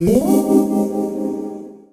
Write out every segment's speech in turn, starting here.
Welcome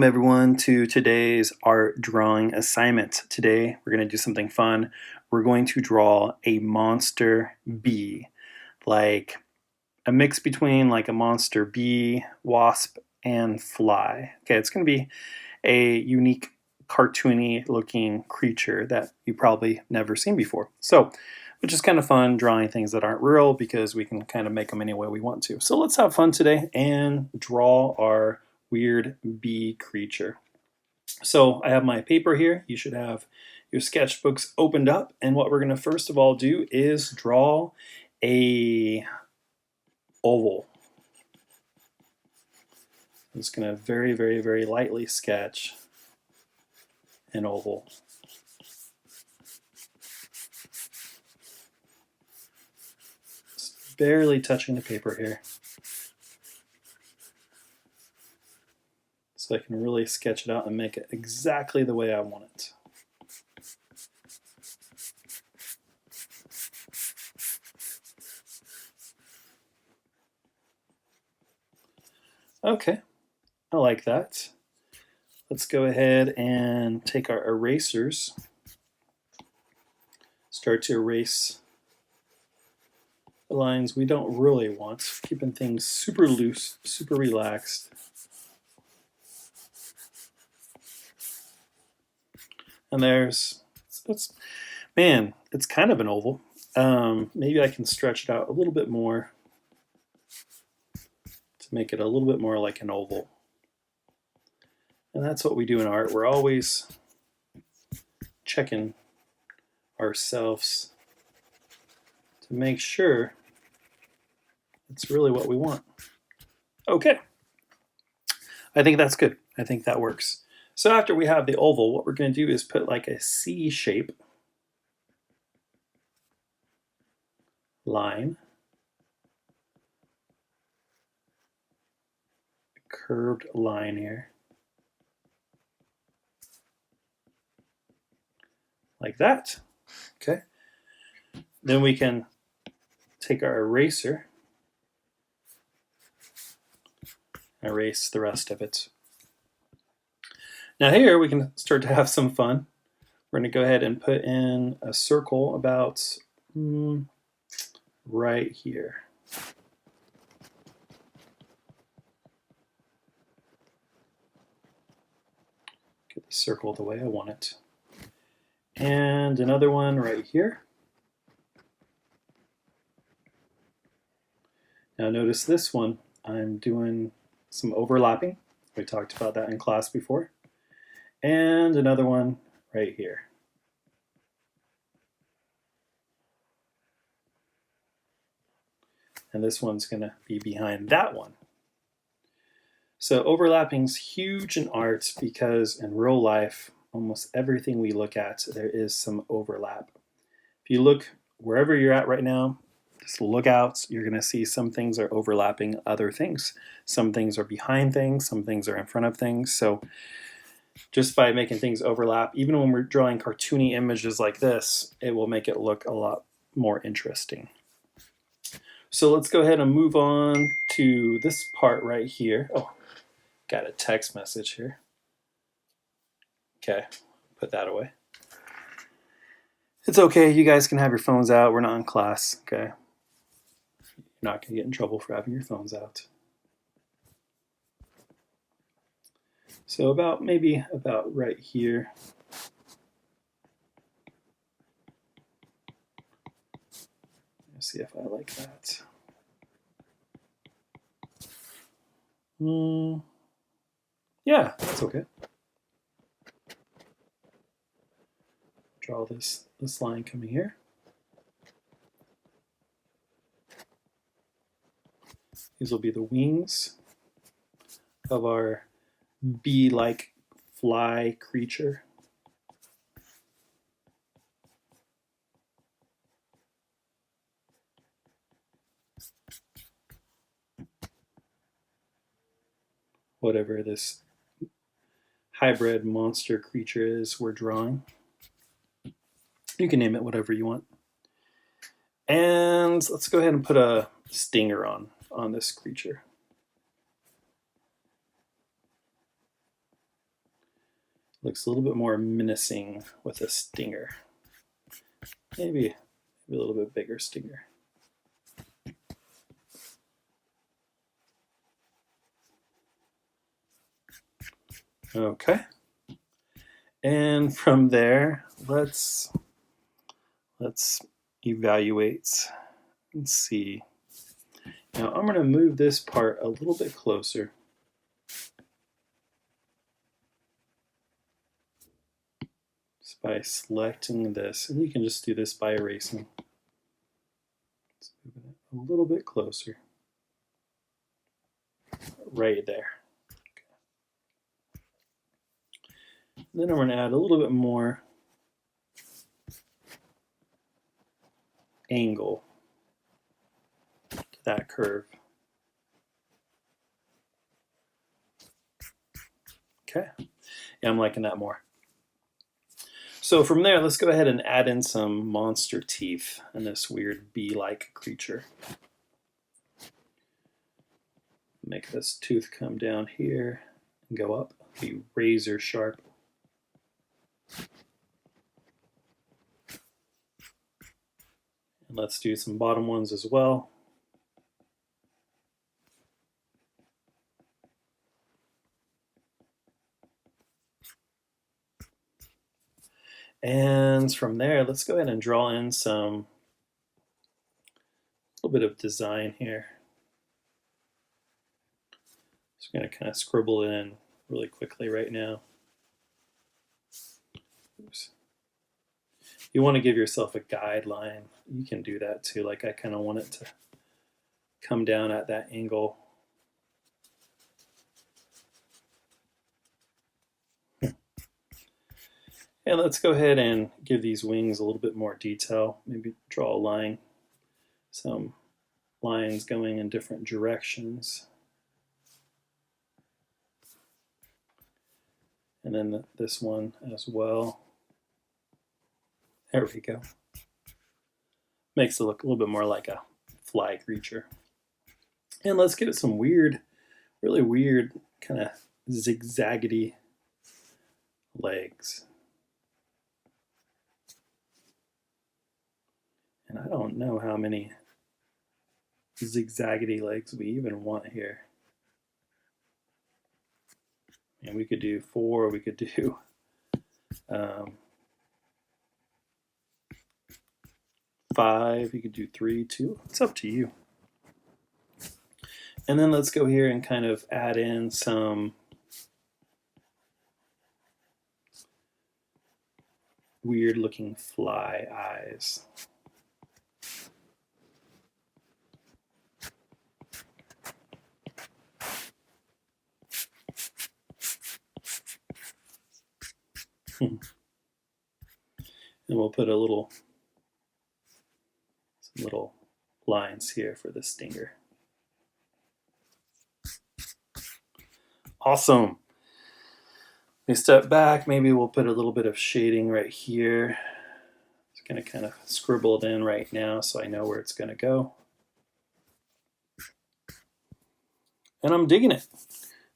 everyone to today's art drawing assignment. Today we're going to do something fun. We're going to draw a monster bee, like a mix between like a monster bee, wasp, and fly. Okay, it's going to be a unique cartoony looking creature that you probably never seen before. So, which is kind of fun drawing things that aren't real because we can kind of make them any way we want to. So let's have fun today and draw our weird bee creature. So I have my paper here. You should have your sketchbooks opened up. And what we're going to first of all do is draw a oval. I'm just going to very lightly sketch an oval. Just barely touching the paper here, so I can really sketch it out and make it exactly the way I want it. Okay, I like that. Let's go ahead and take our erasers, start to erase the lines we don't really want, keeping things super loose, super relaxed. And there's, man, it's kind of an oval. Maybe I can stretch it out a little bit more to make it a little bit more like an oval. And that's what we do in art. We're always checking ourselves to make sure it's really what we want. Okay, I think that's good. I think that works. So after we have the oval, what we're going to do is put like a C shape line, curved line here, like that. Okay. Then we can take our eraser, erase the rest of it. Now here we can start to have some fun. We're going to go ahead and put in a circle about right here. Get the circle the way I want it. And another one right here. Now notice this one, I'm doing some overlapping. We talked about that in class before. And another one right here. And this one's going to be behind that one. So overlapping's huge in art because in real life, almost everything we look at, there is some overlap. If you look wherever you're at right now, just look out, you're going to see some things are overlapping other things. Some things are behind things, some things are in front of things. So just by making things overlap, even when we're drawing cartoony images like this, it will make it look a lot more interesting. So let's go ahead and move on to this part right here. Oh, got a text message here. Okay, put that away. It's okay, you guys can have your phones out. We're not in class, okay? You're not gonna get in trouble for having your phones out. So maybe about right here. Let's see if I like that. Yeah, that's okay. Draw this line coming here. These will be the wings of our bee-like fly creature. Whatever this hybrid monster creature is we're drawing. You can name it whatever you want. And let's go ahead and put a stinger on this creature. Looks a little bit more menacing with a stinger. Maybe a little bit bigger stinger. Okay. And from there, let's evaluate and see. Now I'm going to move this part a little bit closer. Just by selecting this, and you can just do this by erasing. Let's move it a little bit closer. Right there. Okay. Then I'm going to add a little bit more angle to that curve. Okay. Yeah, I'm liking that more. So from there, let's go ahead and add in some monster teeth in this weird bee-like creature. Make this tooth come down here and go up, be razor sharp. And let's do some bottom ones as well. And from there, let's go ahead and draw in a little bit of design here. Just going to kind of scribble it in really quickly right now. Oops. You want to give yourself a guideline. You can do that too. Like I kind of want it to come down at that angle. And let's go ahead and give these wings a little bit more detail. Maybe draw a line, some lines going in different directions. And then this one as well. There we go. Makes it look a little bit more like a fly creature. And let's give it some weird, really weird kind of zigzaggedy legs. And I don't know how many zigzaggedy legs we even want here. And we could do 4, we could do 5, you could do 3, 2. It's up to you. And then let's go here and kind of add in some weird looking fly eyes. And we'll put some little lines here for the stinger. Awesome. We step back, maybe we'll put a little bit of shading right here. Just gonna kind of scribble it in right now so I know where it's gonna go. And I'm digging it.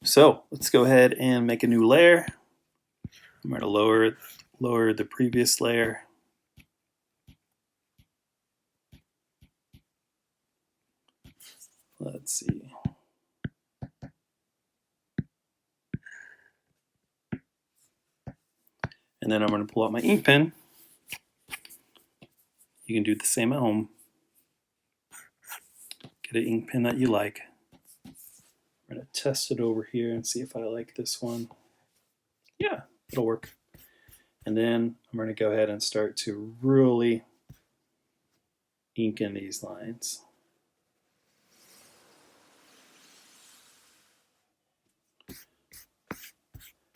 So let's go ahead and make a new layer. I'm going to lower the previous layer. Let's see. And then I'm going to pull out my ink pen. You can do the same at home. Get an ink pen that you like. I'm going to test it over here and see if I like this one. Yeah, it'll work. And then I'm going to go ahead and start to really ink in these lines.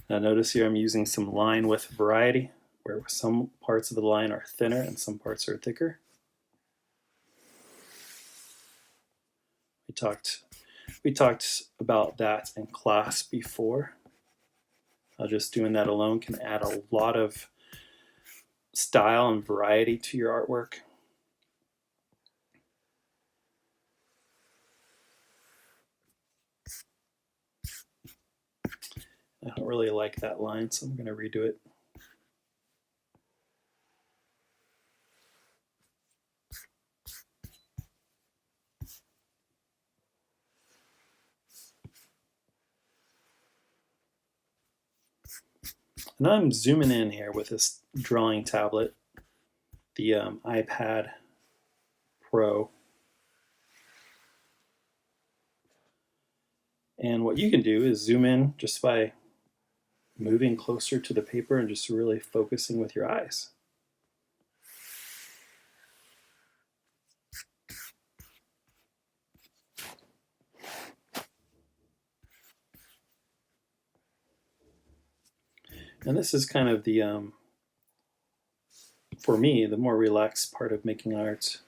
Now notice here I'm using some line width variety, where some parts of the line are thinner and some parts are thicker. We talked about that in class before. Just doing that alone can add a lot of style and variety to your artwork. I don't really like that line, so I'm going to redo it. And I'm zooming in here with this drawing tablet, the iPad Pro. And what you can do is zoom in just by moving closer to the paper and just really focusing with your eyes. And this is kind of the, for me, the more relaxed part of making art,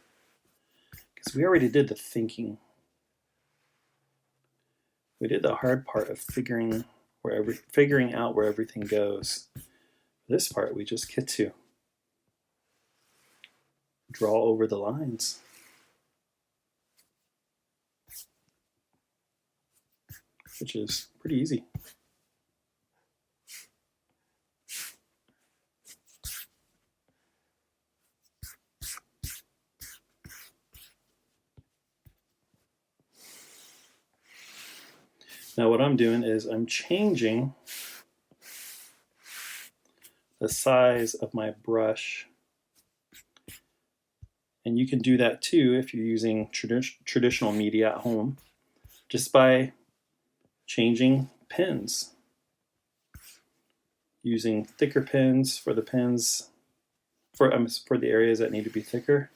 because we already did the thinking. We did the hard part of figuring out where everything goes. This part, we just get to draw over the lines. Which is pretty easy. Now what I'm doing is I'm changing the size of my brush. And you can do that too if you're using traditional media at home, just by changing pens. Using thicker pens for the pens, for the areas that need to be thicker,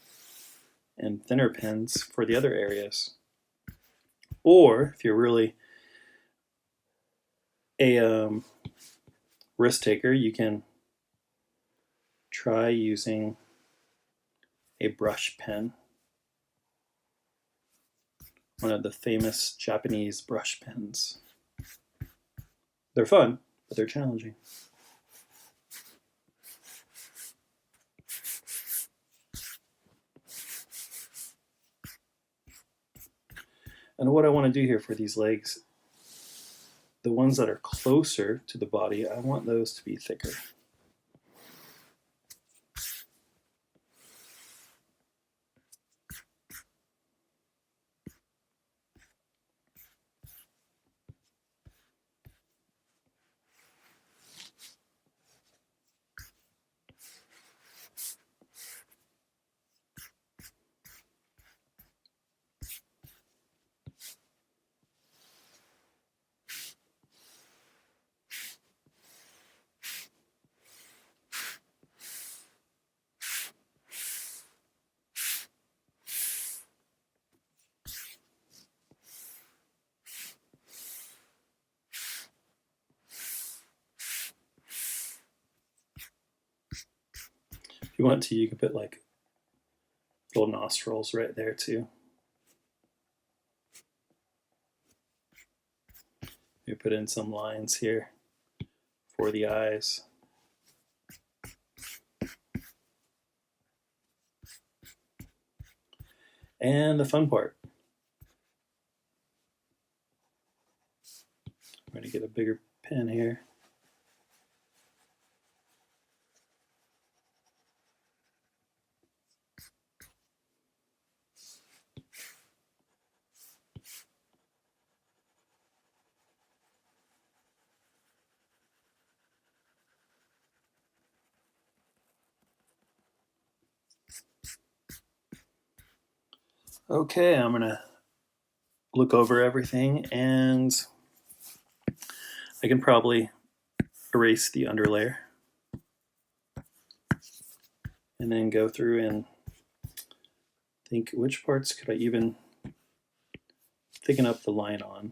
and thinner pens for the other areas. Or if you're really a risk taker, you can try using a brush pen, one of the famous Japanese brush pens. They're fun, but they're challenging. And what I want to do here for these legs, the ones that are closer to the body, I want those to be thicker. If you want to, you can put like little nostrils right there too. You put in some lines here for the eyes. And the fun part. I'm going to get a bigger pen here. Okay, I'm going to look over everything, and I can probably erase the underlayer and then go through and think which parts could I even thicken up the line on.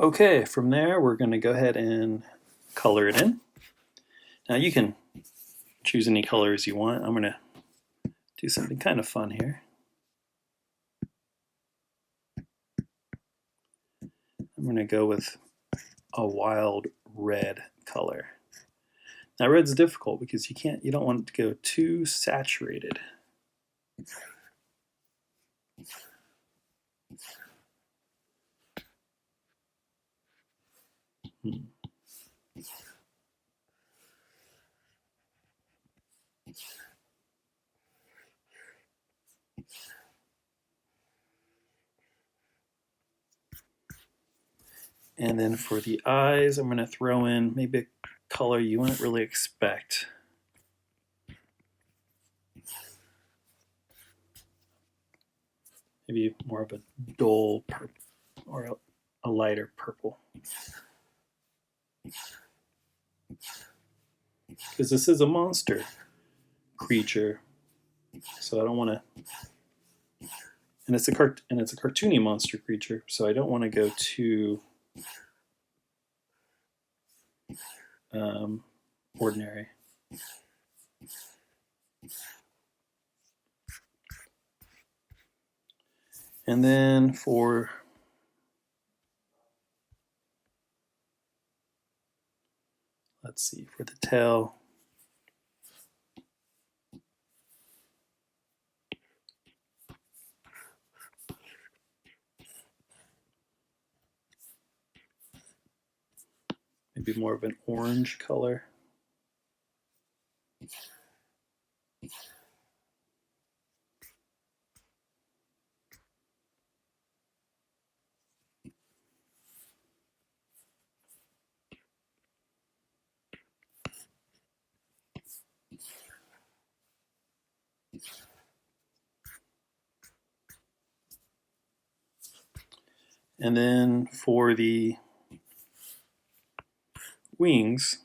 Okay, from there we're going to go ahead and color it in. Now you can choose any colors you want. I'm going to do something kind of fun here. I'm going to go with a wild red color. Now red's difficult because you don't want it to go too saturated. And then for the eyes, I'm going to throw in maybe a color you wouldn't really expect. Maybe more of a dull purple or a lighter purple. Because this is a monster creature, so I don't want to. And it's a cartoony monster creature, so I don't want to go too ordinary. And then for let's see, for the tail, maybe more of an orange color. And then for the wings,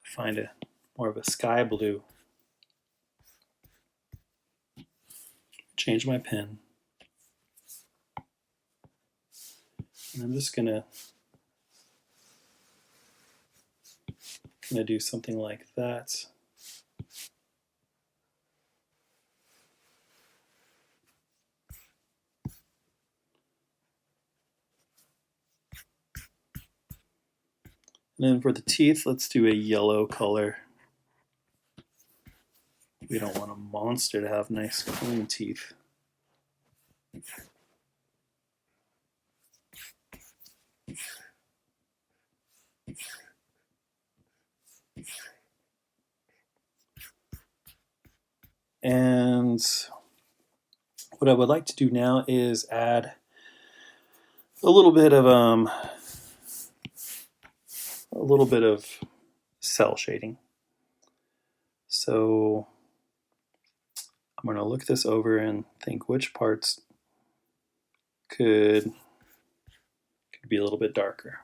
find more of a sky blue. Change my pen. And I'm just gonna do something like that. And then for the teeth, let's do a yellow color. We don't want a monster to have nice clean teeth. And what I would like to do now is add a little bit of cell shading. So I'm going to look this over and think which parts could be a little bit darker.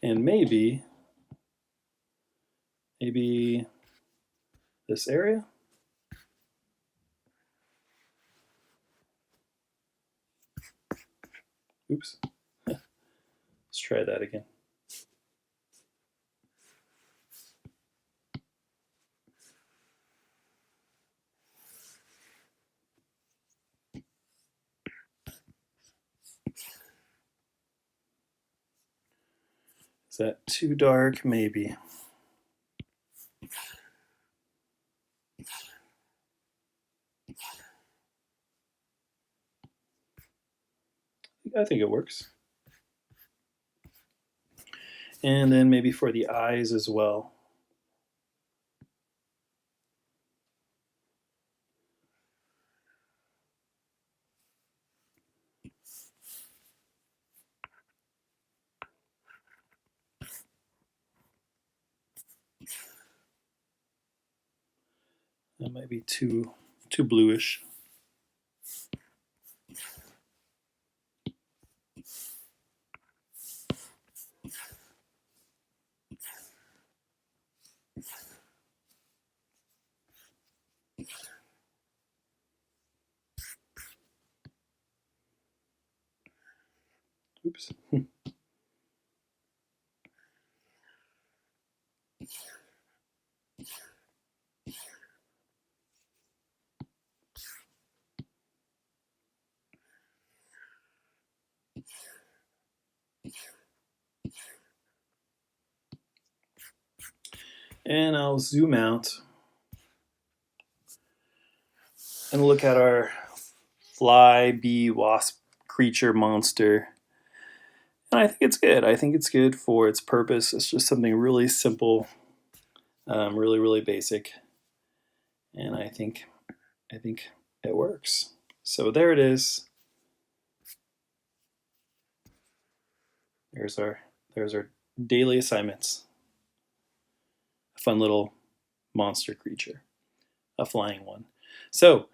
And maybe this area. Oops. Let's try that again. Is that too dark? Maybe. I think it works. And then maybe for the eyes as well. That might be too bluish. Oops. And I'll zoom out and look at our fly, bee, wasp creature monster. And I think it's good. I think it's good for its purpose. It's just something really simple, really, really basic. And I think it works. So there it is. There's our daily assignments. A fun little monster creature, a flying one. So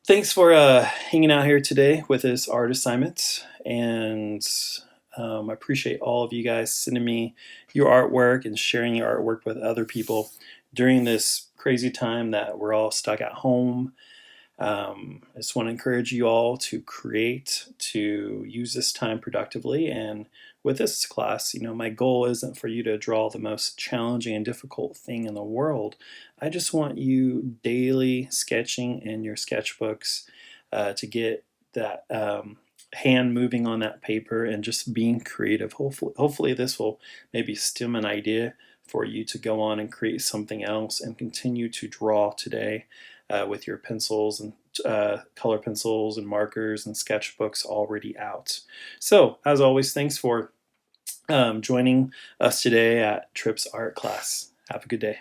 thanks for hanging out here today with this art assignment, and I appreciate all of you guys sending me your artwork and sharing your artwork with other people during this crazy time that we're all stuck at home. I just want to encourage you all to create, to use this time productively. And with this class, my goal isn't for you to draw the most challenging and difficult thing in the world. I just want you daily sketching in your sketchbooks to get that hand moving on that paper and just being creative. Hopefully this will maybe stem an idea for you to go on and create something else and continue to draw today with your pencils and color pencils and markers and sketchbooks already out. So, as always, thanks for joining us today at Tripp's art class. Have a good day.